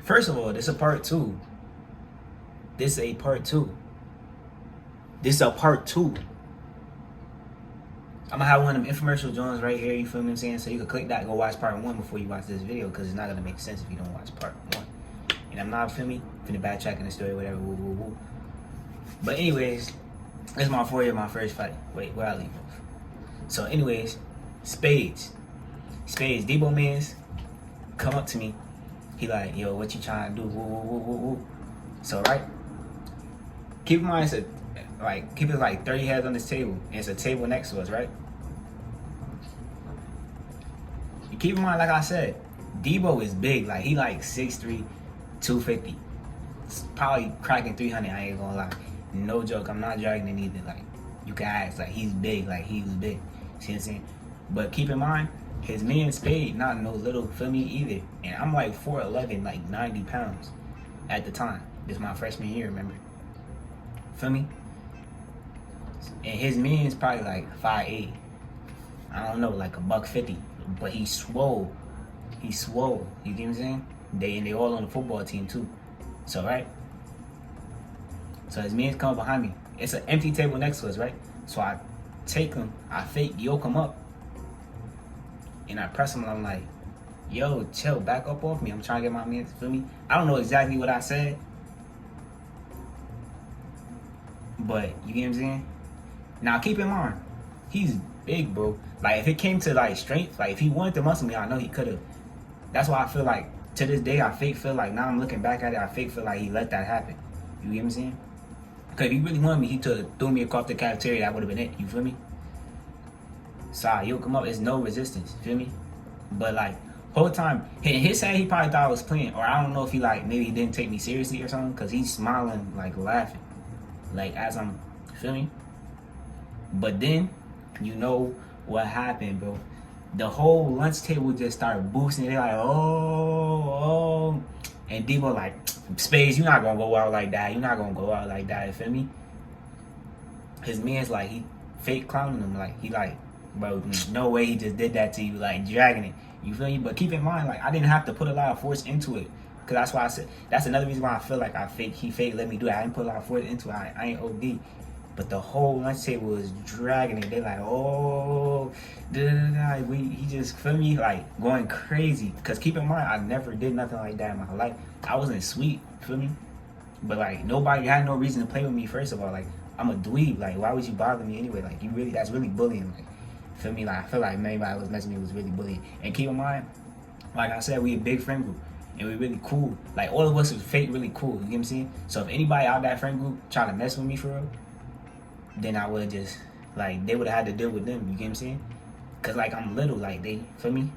First of all, this is a part two. This is a part two. This is a part two. I'm gonna have one of them infomercial joints right here, you feel me I'm saying? So you can click that and go watch part one before you watch this video, because it's not gonna make sense if you don't watch part one. And I'm not, feel me? Finna backtrack in the story, whatever, woo, woo, woo. But anyways, this is my 4 year, my first fight. Wait, where I leave off? So anyways, Spades, Debo Mans come up to me. He like, yo, what you trying to do? Woo, woo, woo, woo, woo. So right, keep in mind, it's keep it like 30 heads on this table, and it's a table next to us, right? You keep in mind, like I said, Debo is big. Like, he like 6'3", 250. It's probably cracking 300, I ain't gonna lie. No joke, I'm not dragging it either. Like, you can ask, like, he's big, like, he was big. See what I'm saying? But keep in mind, his man Spade, not no little, feel me, either. And I'm like 4'11", like 90 pounds at the time. This is my freshman year, remember? Feel me? And his man's probably like 5'8". I don't know, like $150. But he's swole. He's swole. You get what I'm saying? They all on the football team too. So right? So his man's coming behind me. It's an empty table next to us, right? So I take him, I fake yoke him up. And I press him and I'm like, yo, chill, back up off me. I'm trying to get my man, feel me? I don't know exactly what I said. But you get what I'm saying? Now keep in mind, he's big, bro. Like, if it came to like strength, like if he wanted to muscle me, I know he could have. That's why I feel like to this day I feel like, now I'm looking back at it, I feel like he let that happen. You get what I'm saying? Because if he really wanted me, he could have threw me across the cafeteria. That would have been it. You feel me? So I yoke him up. It's no resistance. Feel me? But like, whole time, in his head, he probably thought I was playing. Or I don't know if he like, maybe he didn't take me seriously or something. Because he's smiling, like laughing. Like as I'm, feel me? But then, you know what happened, bro. The whole lunch table just started boosting. They're like, oh. And Debo like, Spades, you're not going to go out like that. You're not going to go out like that. You feel me? His man's like, he fake clowning him. Like, he like, bro, no way he just did that to you. Like, dragging it. You feel me? But keep in mind, like, I didn't have to put a lot of force into it. Because that's why I said, that's another reason why I feel like he fake let me do it. I didn't put a lot of force into it. I ain't OD. But the whole lunch table was dragging it. They like, oh, he just, feel me, like going crazy. Because keep in mind, I never did nothing like that in my life. I wasn't sweet, feel me? But like, nobody had no reason to play with me, first of all. Like, I'm a dweeb. Like, why would you bother me anyway? Like, that's really bullying. Like, feel me? Like, I feel like anybody was messing with me was really bullying. And keep in mind, like I said, we a big friend group. And we really cool. Like, all of us was fake really cool. You get what I'm saying? So if anybody out of that friend group try to mess with me for real, then I would have just, like, they would have had to deal with them, you get what I'm saying? Because, like, I'm little, like, they, feel me?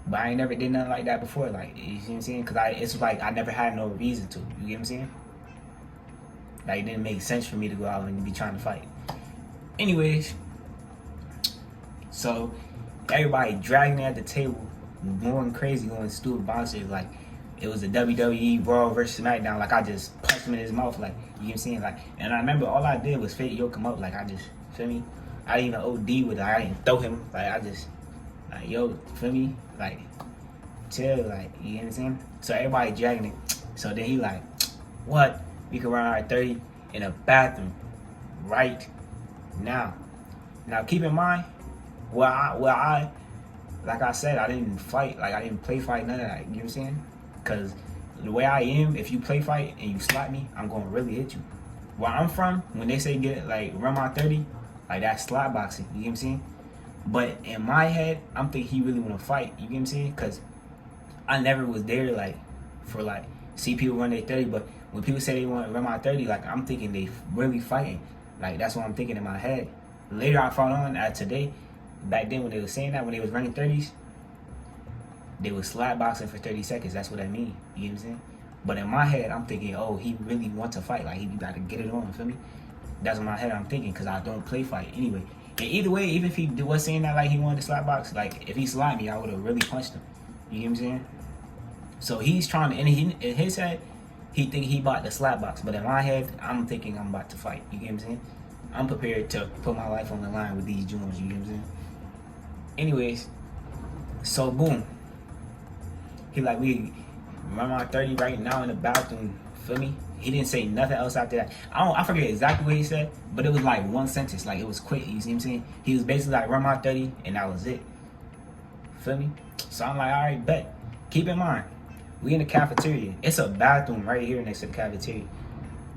But I ain't never did nothing like that before, like, you see what I'm saying? Because it's like I never had no reason to, you get what I'm saying? Like, it didn't make sense for me to go out and be trying to fight. Anyways, so everybody dragging me at the table, going crazy, going stupid bounces, like, it was a WWE Raw versus SmackDown. Like, I just punched him in his mouth, like, you know what I'm saying? Like, and I remember all I did was fake yoke him up. Like, I just, feel me? I didn't even OD with it. I didn't throw him. Like, I just, like, yo, feel me? Like, chill, like, you know what I'm saying? So everybody dragging it. So then he like, what? We can run our 30 in a bathroom right now. Now, keep in mind, like I said, I didn't fight. Like, I didn't play fight, none of that. You know what I'm saying? Because the way I am, if you play fight and you slap me, I'm going to really hit you. Where I'm from, when they say run my 30, like, that's slap boxing. You get what I'm saying? But in my head, I'm thinking he really want to fight. You get what I'm saying? Because I never was there, like, for, like, see people run their 30. But when people say they want to run my 30, like, I'm thinking they really fighting. Like, that's what I'm thinking in my head. Later, I found on today, back then when they were saying that, when they was running 30s, they was slap boxing for 30 seconds. That's what I mean. You know what I'm saying? But in my head, I'm thinking, oh, he really wants to fight. Like, he got to get it on, feel me? That's in my head I'm thinking, because I don't play fight anyway. And either way, even if he was saying that like he wanted to slap box, like, if he slapped me, I would have really punched him. You know what I'm saying? So he's trying to, in his head, he think he about to slap box. But in my head, I'm thinking I'm about to fight. You get what I'm saying? I'm prepared to put my life on the line with these Jones. You get what I'm saying? Anyways, so boom. He like, we run my 30 right now in the bathroom. Feel me? He didn't say nothing else after that. I forget exactly what he said, but it was like one sentence. Like, it was quick. You see what I'm saying? He was basically like, run my 30, and that was it. Feel me? So I'm like, all right, bet. Keep in mind, we in the cafeteria. It's a bathroom right here next to the cafeteria,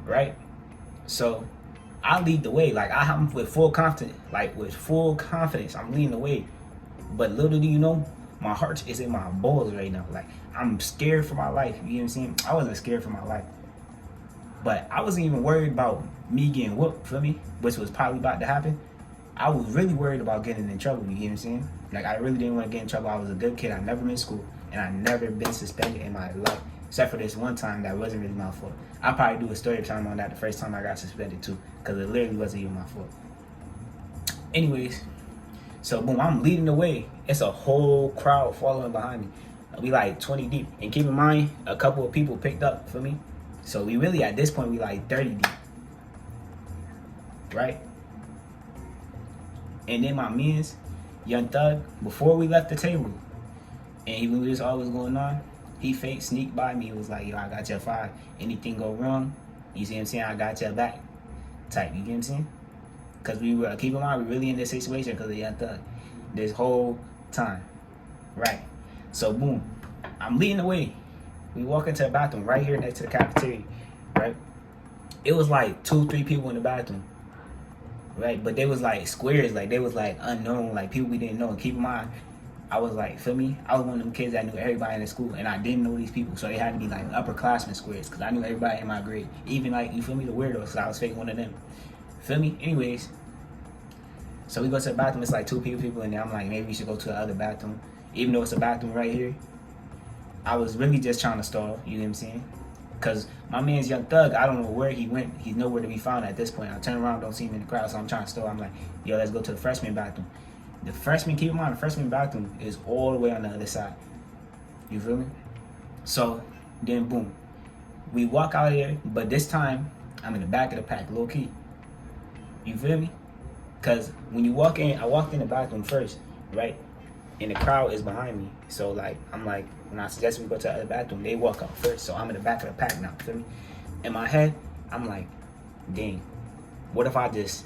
right? So I lead the way. Like, I'm with full confidence. Like, with full confidence, I'm leading the way. But little do you know, my heart is in my balls right now. Like, I'm scared for my life. You know what I'm saying? I wasn't scared for my life. But I wasn't even worried about me getting whooped, feel me? Which was probably about to happen. I was really worried about getting in trouble, you get what I'm saying? Like, I really didn't want to get in trouble. I was a good kid. I never missed school. And I never been suspended in my life. Except for this one time that wasn't really my fault. I'll probably do a story time on that the first time I got suspended too. Because it literally wasn't even my fault. Anyways, so boom, I'm leading the way. It's a whole crowd following behind me. We like 20 deep. And keep in mind, a couple of people picked up for me. So we really, at this point, we like 30 deep. Right? And then my mans, Young Thug, before we left the table, and he knew this all was going on, he fake sneaked by me. He was like, yo, I got your 5. Anything go wrong, you see what I'm saying? I got your back. Type, you get what I'm saying? Because we were, keep in mind, we really in this situation because of Young Thug. This whole time. Right? So boom, I'm leading the way. We walk into the bathroom right here next to the cafeteria, right? It was like 2-3 people in the bathroom, right? But they was like squares, like they was like unknown, like people we didn't know. And keep in mind, I was like, feel me? I was one of them kids that knew everybody in the school, and I didn't know these people, so they had to be like upperclassmen squares, because I knew everybody in my grade, even like, you feel me, the weirdos, so I was fake one of them. Feel me? Anyways, so we go to the bathroom. It's like 2 people in there. I'm like, maybe we should go to the other bathroom, even though it's a bathroom right here. I was really just trying to stall, you know what I'm saying? Because my man's Young Thug, I don't know where he went. He's nowhere to be found at this point. I turn around, don't see him in the crowd, so I'm trying to stall. I'm like, yo, let's go to the freshman bathroom. The freshman, keep in mind, the freshman bathroom is all the way on the other side. You feel me? So, then boom. We walk out here, but this time, I'm in the back of the pack, low key. You feel me? Because when you walk in, I walked in the bathroom first, right? And the crowd is behind me. So, like, I'm like, when I suggest we go to the other bathroom, they walk out first. So I'm in the back of the pack now, feel me? In my head, I'm like, dang, what if I just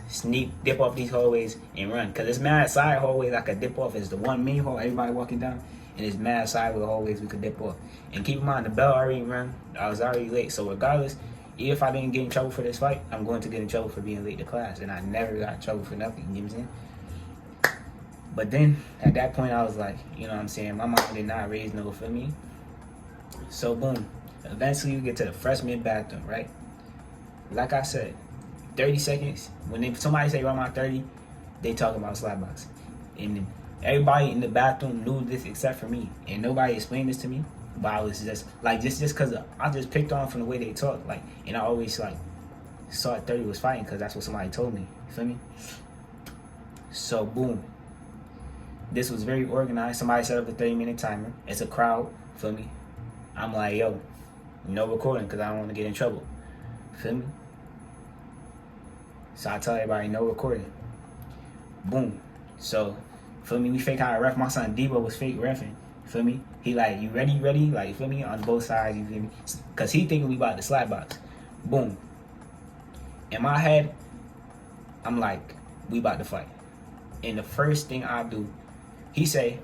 dip off these hallways and run? Because it's mad side hallways I could dip off. It's the one main hall, everybody walking down. And it's mad side with the hallways we could dip off. And keep in mind, the bell already rang. I was already late. So regardless, even if I didn't get in trouble for this fight, I'm going to get in trouble for being late to class. And I never got in trouble for nothing, you know what I'm saying? But then, at that point, I was like, you know what I'm saying? My mom did not raise no for me. So, boom. Eventually, we get to the freshman bathroom, right? Like I said, 30 seconds. When somebody say run my 30, they talking about slapbox. And everybody in the bathroom knew this except for me. And nobody explained this to me. But I was just, like, just because I just picked on from the way they talk. Like, and I always, like, saw 30 was fighting because that's what somebody told me. You feel me? So, boom. This was very organized. Somebody set up a 30-minute timer. It's a crowd. Feel me? I'm like, yo, no recording because I don't want to get in trouble. Feel me? So I tell everybody, no recording. Boom. So, feel me? We fake how I ref. My son Debo was fake refing. Feel me? He like, you ready? Like, feel me? On both sides, you feel me? Because he thinking we about to slap box. Boom. In my head, I'm like, we about to fight. And the first thing I do, he say,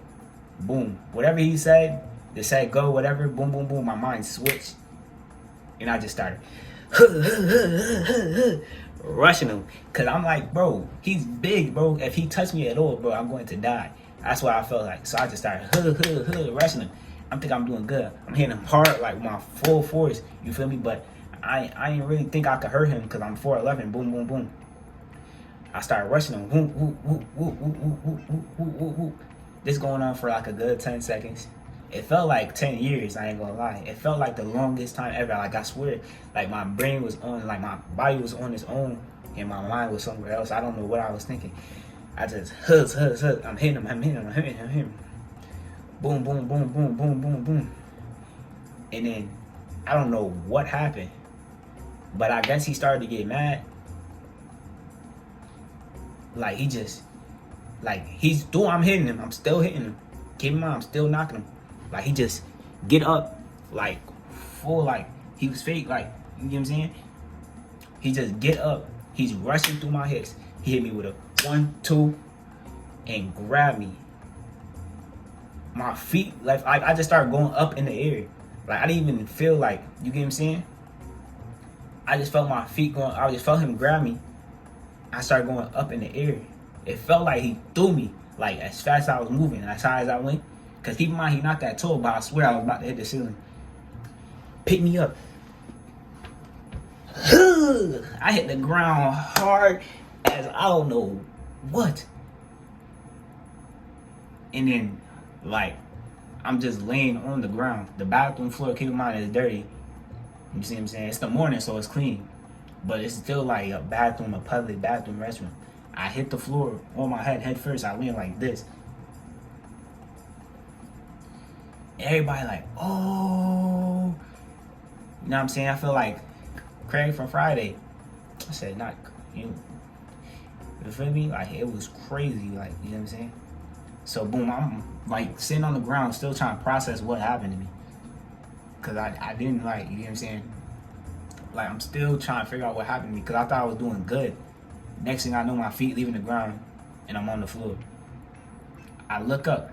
boom. Whatever he said, they said go, whatever, boom, boom, boom. My mind switched. And I just started rushing him. Because I'm like, bro, he's big, bro. If he touched me at all, bro, I'm going to die. That's what I felt like. So I just started rushing him. I'm thinking I'm doing good. I'm hitting him hard, like with my full force. You feel me? But I didn't really think I could hurt him because I'm 4'11". Boom, boom, boom. I started rushing him. Woo, woo, woo, woo, woo, woo, woo, woo, woo, woo. This going on for like a good 10 seconds. It felt like 10 years, I ain't gonna lie. It felt like the longest time ever. Like, I swear, like my brain was on, like my body was on its own and my mind was somewhere else. I don't know what I was thinking. I just, I'm hitting him. Boom, boom, boom, boom, boom, boom, boom. And then, I don't know what happened, but I guess he started to get mad. Like, he just, like, I'm hitting him. I'm still hitting him. Keep in mind, I'm still knocking him. Like, he just get up like full, like he was fake, like, you know what I'm saying? He just get up, he's rushing through my hips. He hit me with a 1, 2, and grabbed me. My feet left, like I just started going up in the air. Like I didn't even feel like, you get what I'm saying? I just felt my feet going, I just felt him grab me. I started going up in the air. It felt like he threw me, like as fast as I was moving, as high as I went. Cause keep in mind, he not that tall, but I swear I was about to hit the ceiling. Pick me up. I hit the ground hard as I don't know what. And then, like, I'm just laying on the ground. The bathroom floor, keep in mind, is dirty. You see what I'm saying? It's the morning, so it's clean. But it's still like a bathroom, a public bathroom, restroom. I hit the floor on my head first. I went like this. Everybody like, oh. You know what I'm saying? I feel like Craig from Friday. I said, not you. You feel me? Like, it was crazy. Like, you know what I'm saying? So, boom, I'm like sitting on the ground still trying to process what happened to me. Because I didn't, like, you know what I'm saying? Like, I'm still trying to figure out what happened to me because I thought I was doing good. Next thing I know, my feet leaving the ground and I'm on the floor. I look up.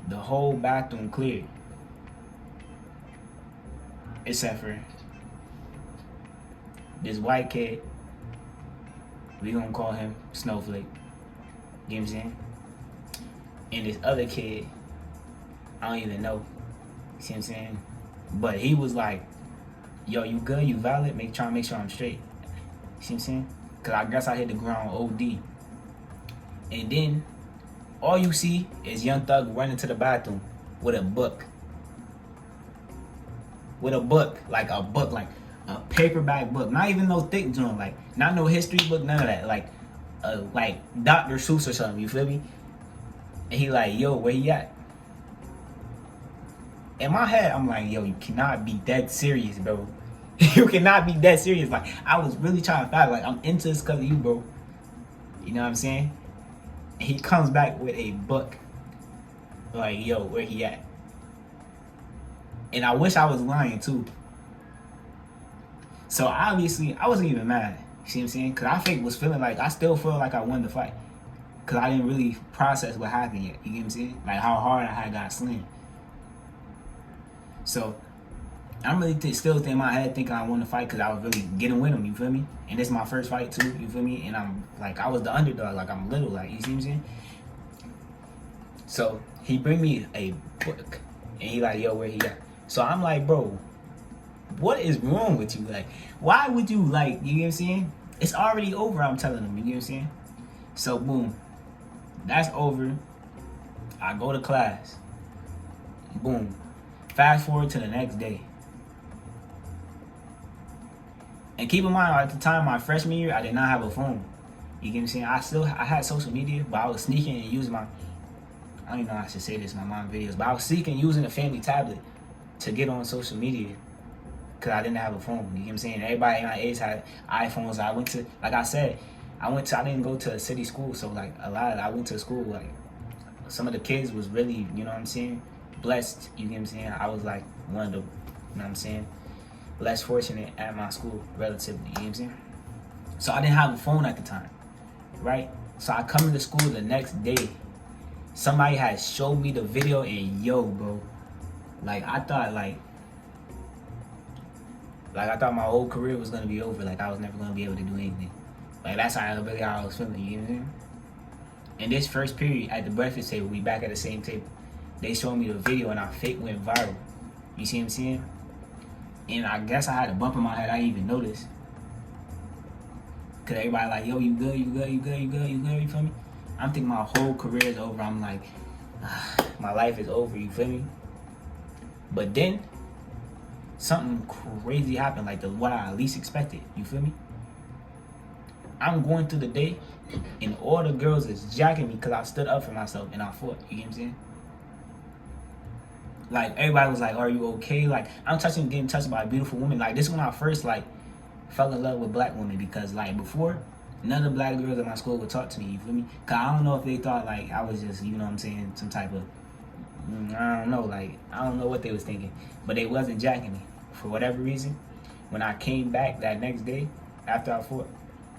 The whole bathroom cleared. Except for this white kid. We gonna call him Snowflake. You know what I'm saying? And this other kid, I don't even know. You see what I'm saying? But he was like, yo, you good? You valid? Trying to make sure I'm straight. You see what I'm saying? Because I guess I hit the ground OD. And then, all you see is Young Thug running to the bathroom with a book. With a book, like a paperback book. Not even no thick joint, like, not no history book, none of that. Like Dr. Seuss or something, you feel me? And he like, yo, where he at? In my head, I'm like, yo, you cannot be that serious, bro. You cannot be that serious. Like, I was really trying to find, like, I'm into this because of you, bro. You know what I'm saying? And he comes back with a book. Like, yo, where he at? And I wish I was lying, too. So, obviously, I wasn't even mad. You see what I'm saying? Because was feeling like, I still feel like I won the fight. Because I didn't really process what happened yet. You get what I'm saying? Like, how hard I had got slammed. So, I'm really still in my head thinking I won the fight because I was really getting with him, you feel me? And this is my first fight too, you feel me? And I'm like, I was the underdog, like I'm little, like, you see what I'm saying? So, he bring me a book and he like, yo, where he at? So I'm like, bro, what is wrong with you? Like, why would you, like, you know what I'm saying? It's already over, I'm telling him, you know what I'm saying? So, boom, that's over. I go to class. Boom. Fast forward to the next day. And keep in mind, at the time, my freshman year, I did not have a phone. You get what I'm saying? I had social media, but I was sneaking and using I don't even know how I should say this in my mom videos, but I was sneaking using a family tablet to get on social media because I didn't have a phone. You get what I'm saying? Everybody in my age had iPhones. I went to, like I said, I didn't go to a city school, so like I went to school, like some of the kids was really, you know what I'm saying, blessed. You get what I'm saying? I was like one of the, you know what I'm saying, less fortunate at my school, relatively, you know what I'm saying? So I didn't have a phone at the time, right? So I come into school the next day. Somebody had showed me the video and yo, bro, like I thought I thought my whole career was gonna be over. Like I was never gonna be able to do anything. Like that's how I was feeling, you know what I'm saying? In this first period at the breakfast table, we back at the same table. They showed me the video and our fake went viral. You see what I'm saying? And I guess I had a bump in my head. I didn't even notice. Cause everybody like, yo, you good, you good, you good, you good, you good, you feel me? I'm thinking my whole career is over. I'm like, my life is over, you feel me? But then, something crazy happened, like what I least expected, you feel me? I'm going through the day, and all the girls is jacking me because I stood up for myself and I fought, you get what I'm saying? Like, everybody was like, are you okay? Like, I'm getting touched by a beautiful woman. Like, this is when I first, like, fell in love with black women because, like, before, none of the black girls at my school would talk to me, you feel me? Because I don't know if they thought, like, I was just, you know what I'm saying, some type of I don't know, like, I don't know what they was thinking, but they wasn't jacking me. For whatever reason, when I came back that next day, after I fought,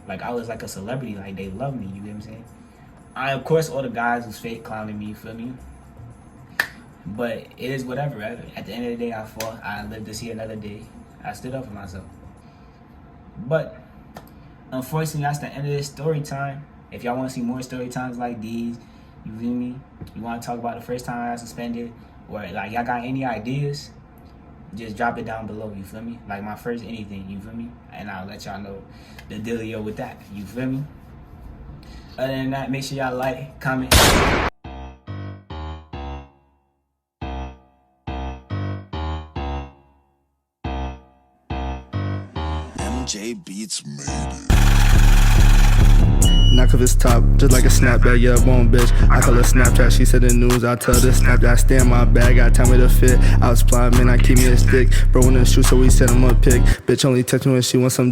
like, I was like a celebrity, like, they loved me, you get what I'm saying? Of course, all the guys was fake clowning me, you feel me? But it is whatever, right? At the end of the day, I fought, I lived to see another day, I stood up for myself. But, unfortunately, that's the end of this story time. If y'all want to see more story times like these, you feel me? You want to talk about the first time I got suspended, or like y'all got any ideas, just drop it down below, you feel me? Like my first anything, you feel me? And I'll let y'all know the dealio with that, you feel me? Other than that, make sure y'all like, comment. MJ Beats made it. Knock off his top, just like a snapback, yeah, bone bitch. I call her Snapchat, she said the news, I tell her to snap that. I stay in my bag, got time to fit. I was flying, man, I keep me a stick. Bro, in the shoe, so we set him up pick. Bitch only text me when she wants some.